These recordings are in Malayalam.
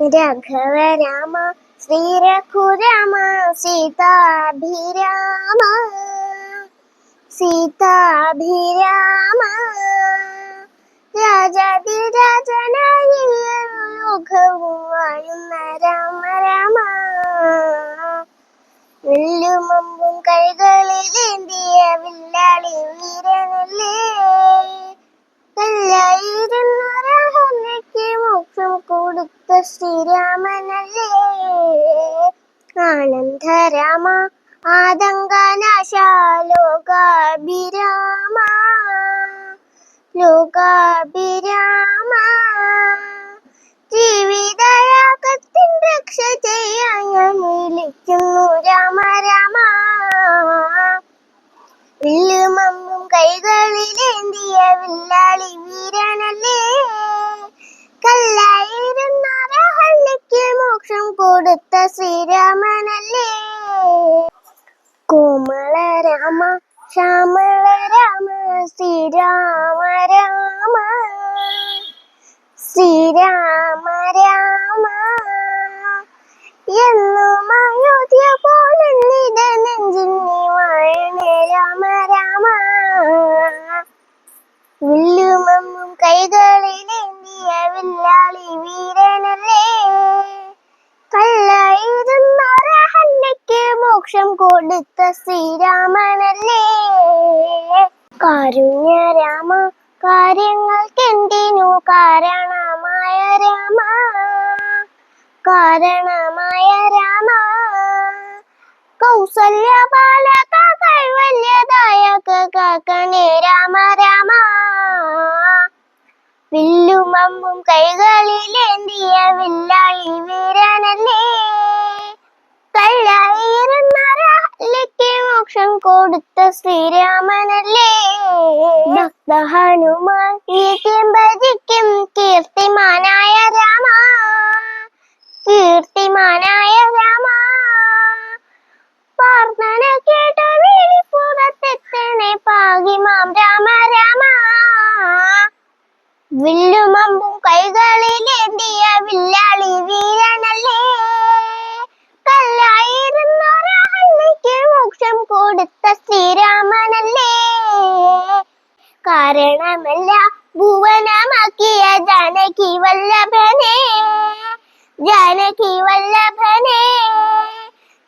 രാഘവ രാമ ശ്രീരഘുരാമ സീതാഭിരാമ സീതാഭിരാമ രാജാതിരാജനായി ലോകവും വാഴുന്ന രാമ രാമ വില്ലുമമ്പും കൈകളിലേന്തിയ വില്ലാളി വീരനല്ലേ കല്ലായിരുന്ന രാഹുലയ്ക്ക് മോക്ഷം കൊടുത്ത ശ്രീരാമനല്ലേ ആനന്ദരാമ ആതങ്കനാശ ലോകാഭിരാമ ലോകാഭിരാമ ജീവിതയാഗത്തിൻ രക്ഷ ചെയ്യാൻ ഞാൻ വിളിക്കുന്നു രാമ രാമ വില്ലുമമ്പും കൈകളിലേന്തിയ വില്ലാളി വീരനല്ലേ കല്ലായിരുന്ന രാഹുലയ്ക്ക് മോക്ഷം കൊടുത്ത ശ്രീരാമനല്ലേ കോമള രാമ ശ്യാമള രാമ ശ്രീരാമ രാമ ശ്രീരാമ രാമ എന്നും അയോധ്യ പോലെ നെഞ്ചിൽ വാഴണേ രാമ രാമ വില്ലുമമ്പും കൈകളിലേന്തിയ വില്ലാളി വീരനല്ലേ കല്ലായിരുന്ന രാഹുലയ്ക്ക് മോക്ഷം കൊടുത്ത ശ്രീരാമനല്ലേ കാരുണ്യ രാമ കാര്യങ്ങൾക്കെന്തിനു കാരണമായ രാമ കാരണമായ രാമ കൗസല്യ ബാലക കൈവല്യദായക കാക്കണേ രാമ രാമ വില്ലുമമ്പും കൈകളിലേന്തിയ വില്ലാളി വീരനല്ലേ കല്ലായിരുന്ന രാഹുലയ്ക്ക് മോക്ഷം കൊടുത്ത ശ്രീരാമനല്ലേ ഭക്ത ഹനുമാൻ ഭജിക്കും കീർത്തിമാനായ രാമ കീർത്തിമാനായ രാമ പ്രാർത്ഥന കേട്ട പുറത്തെത്തണേ പാകിമാം രാമ രാമ വില്ലുമമ്പും കൈകളിലേന്തിയ വില്ലാളി വീരനല്ലേ കല്ലായിരുന്ന രാഹുലയ്ക്ക് മോക്ഷം കൊടുത്ത ശ്രീരാമനല്ലേ കാരണമല്ല ഭുവനമാക്കിയ ജാനകി വല്ലഭനെ ജാനകി വല്ലഭനെ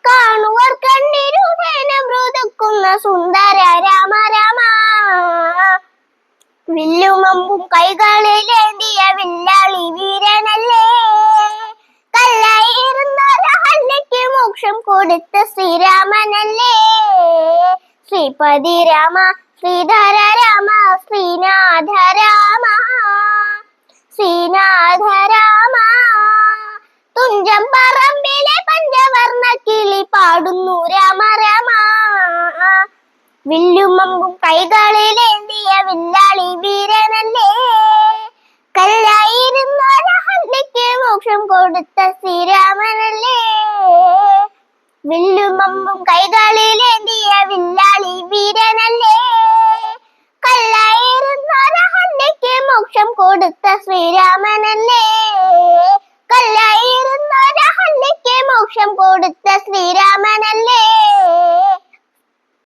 കാണുവർ കണ്ണിരുവേന മൃദുക്കുന്ന സുന്ദര രാമ രാമ വില്ലുമമ്പും കൈകളിലേന്തിയ വില്ലാളി വീരനല്ലേ കല്ലായിരുന്ന രാഹുലയ്ക്ക് മോക്ഷം കൊടുത്ത ശ്രീരാമനല്ലേ ശ്രീപതി രാമ ശ്രീധര രാമ ശ്രീനാഥ രാമ ശ്രീനാഥ രാമ തുഞ്ചം പറമ്പിലെ പഞ്ചവർണ്ണ കിളി പാടുന്നു രാമ രാമ വില്ലുമമ്പും കൈകളിലേന്തിയ വില്ലാളി വീരനല്ലേ കല്ലായിരുന്ന രാഹുലയ്ക്ക് മോക്ഷം കൊടുത്ത ശ്രീരാമ